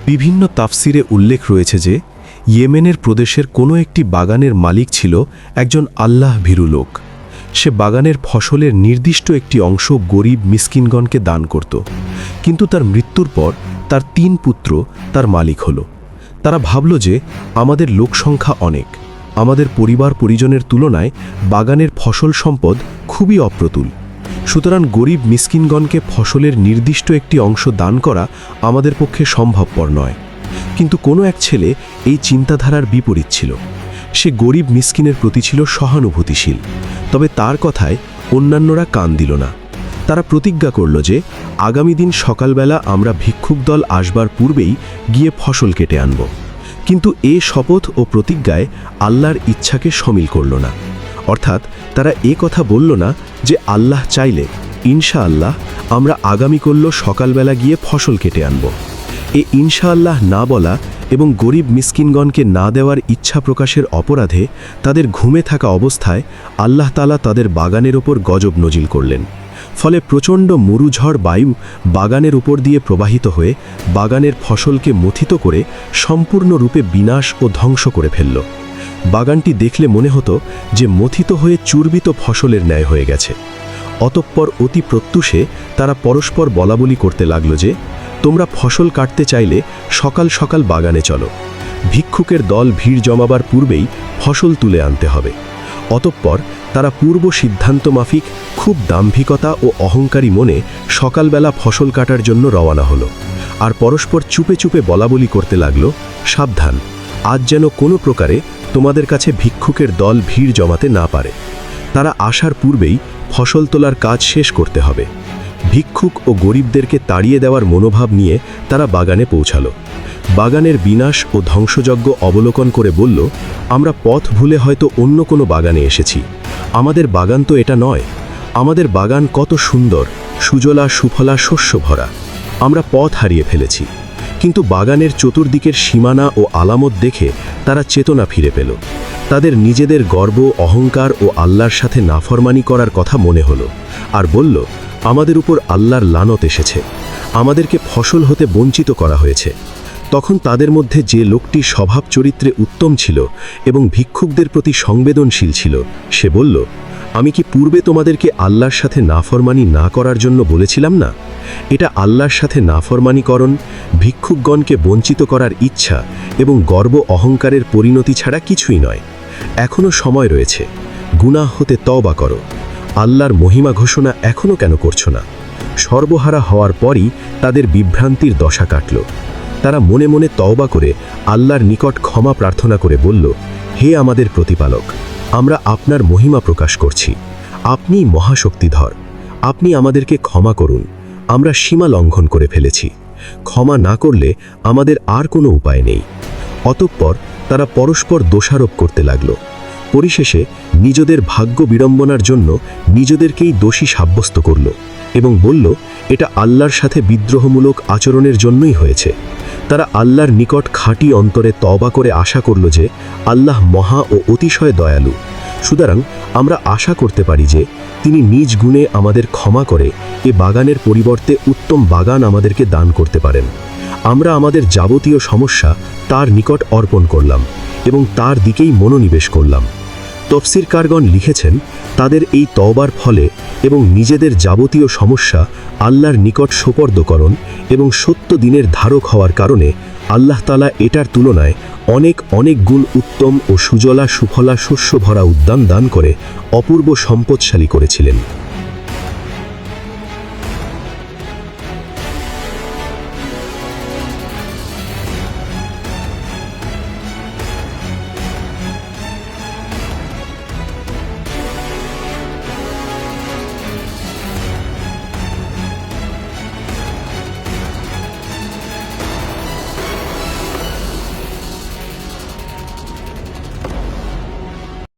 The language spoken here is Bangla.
বিভিন্ন তাফসিরে উল্লেখ রয়েছে যে ইয়েমেনের প্রদেশের কোনো একটি বাগানের মালিক ছিল একজন আল্লাহ ভীরু লোক। সে বাগানের ফসলের নির্দিষ্ট একটি অংশ গরিব মিসকিনগণকে দান করত, কিন্তু তার মৃত্যুর পর তার 3 পুত্র তার মালিক হল। তারা ভাবল যে আমাদের লোকসংখ্যা অনেক, আমাদের পরিবার পরিজনের তুলনায় বাগানের ফসল সম্পদ খুবই অপ্রতুল, সুতরাং গরিব মিসকিনগণকে ফসলের নির্দিষ্ট একটি অংশ দান করা আমাদের পক্ষে সম্ভবপর নয়। কিন্তু কোনো এক ছেলে এই চিন্তাধারার বিপরীত ছিল। সে গরিব মিসকিনের প্রতি ছিল সহানুভূতিশীল, তবে তার কথায় অন্যান্যরা কান দিল না। তারা প্রতিজ্ঞা করল যে আগামী দিন সকালবেলা আমরা ভিক্ষুক দল আসবার পূর্বেই গিয়ে ফসল কেটে আনব। কিন্তু এ শপথ ও প্রতিজ্ঞায় আল্লাহর ইচ্ছাকে শমিল করল না। অর্থাৎ তারা এ কথা বলল না যে আল্লাহ চাইলে ইনশাআল্লাহ আমরা আগামীকাল সকালবেলা গিয়ে ফসল কেটে আনব। এ ইনশাআল্লাহ না বলা এবং গরিব মিসকিনগণকে না দেওয়ার ইচ্ছা প্রকাশের অপরাধে তাদের ঘুমে থাকা অবস্থায় আল্লাহ তাআলা তাদের বাগানের ওপর গজব নজিল করলেন। ফলে প্রচণ্ড মরুঝড় বায়ু বাগানের উপর দিয়ে প্রবাহিত হয়ে বাগানের ফসলকে মথিত করে সম্পূর্ণরূপে বিনাশ ও ধ্বংস করে ফেলল। বাগানটি দেখলে মনে হতো যে মথিত হয়ে চূর্বিত ফসলের ন্যায় হয়ে গেছে। অতঃপর অতি প্রত্যুষে তারা পরস্পর বলাবলি করতে লাগল যে তোমরা ফসল কাটতে চাইলে সকাল সকাল বাগানে চলো, ভিক্ষুকের দল ভিড় জমাবার পূর্বেই ফসল তুলে আনতে হবে। অতঃপর তারা পূর্ব সিদ্ধান্ত মাফিক খুব দাম্ভিকতা ও অহংকারী মনে সকালবেলা ফসল কাটার জন্য রওনা হলো, আর পরস্পর চুপে চুপে বলাবলি করতে লাগল, সাবধান, আজ যেন কোনো প্রকারে তোমাদের কাছে ভিক্ষুকের দল ভিড় জমাতে না পারে। তারা আসার পূর্বেই ফসল তোলার কাজ শেষ করতে হবে। ভিক্ষুক ও গরিবদেরকে তাড়িয়ে দেওয়ার মনোভাব নিয়ে তারা বাগানে পৌঁছালো। বাগানের বিনাশ ও ধ্বংসযজ্ঞ অবলোকন করে বলল, আমরা পথ ভুলে হয়তো অন্য কোনো বাগানে এসেছি, আমাদের বাগান তো এটা নয়। আমাদের বাগান কত সুন্দর, সুজলা সুফলা শস্য ভরা, আমরা পথ হারিয়ে ফেলেছি। কিন্তু বাগানের চতুর্দিকের সীমানা ও আলামত দেখে তারা চেতনা ফিরে পেল। তাদের নিজেদের গর্ব, অহংকার ও আল্লাহর সাথে নাফরমানি করার কথা মনে হলো, আর বলল, আমাদের উপর আল্লাহর লানত এসেছে, আমাদেরকে ফসল হতে বঞ্চিত করা হয়েছে। তখন তাদের মধ্যে যে লোকটি স্বভাব চরিত্রে উত্তম ছিল এবং ভিক্ষুকদের প্রতি সংবেদনশীল ছিল, সে বলল, আমি কি পূর্বে তোমাদেরকে আল্লাহর সাথে নাফরমানি না করার জন্য বলেছিলাম না? এটা আল্লাহর সাথে নাফরমানিকরণ, ভিক্ষুকগণকে বঞ্চিত করার ইচ্ছা এবং গর্ব অহংকারের পরিণতি ছাড়া কিছুই নয়। এখনও সময় রয়েছে, গুনাহ হতে তওবা করো। আল্লাহর মহিমা ঘোষণা এখনও কেন করছো না? সর্বহারা হওয়ার পরই তাদের বিভ্রান্তির দশা কাটল। তারা মনে মনে তওবা করে আল্লাহর নিকট ক্ষমা প্রার্থনা করে বলল, হে আমাদের প্রতিপালক, আমরা আপনার মহিমা প্রকাশ করছি, আপনিই মহাশক্তিধর, আপনি আমাদেরকে ক্ষমা করুন, আমরা সীমা লঙ্ঘন করে ফেলেছি, ক্ষমা না করলে আমাদের আর কোনো উপায় নেই। অতঃপর তারা পরস্পর দোষারোপ করতে লাগল। পরিশেষে নিজেদের ভাগ্য বিড়ম্বনার জন্য নিজেদেরকেই দোষী সাব্যস্ত করল এবং বলল, এটা আল্লাহর সাথে বিদ্রোহমূলক আচরণের জন্যই হয়েছে। তারা আল্লাহর নিকট খাঁটি অন্তরে তওবা করে আশা করল যে আল্লাহ মহা ও অতিশয় দয়ালু, সুতরাং আমরা আশা করতে পারি যে তিনি নিজ গুণে আমাদের ক্ষমা করে এ বাগানের পরিবর্তে উত্তম বাগান আমাদেরকে দান করতে পারেন। আমরা আমাদের যাবতীয় সমস্যা তার নিকট অর্পণ করলাম এবং তার দিকেই মনোনিবেশ করলাম। তফসিরকারগণ লিখেছেন, তাদের এই তওবার ফলে এবং নিজেদের যাবতীয় সমস্যা আল্লাহর নিকট সোপর্দকরণ এবং সত্য দিনের ধারক হওয়ার কারণে আল্লাহ তাআলা এটার তুলনায় অনেক অনেক গুণ উত্তম ও সুজলা সুফলা শস্য ভরা উদ্যান দান করে অপূর্ব সম্পদশালী করেছিলেন।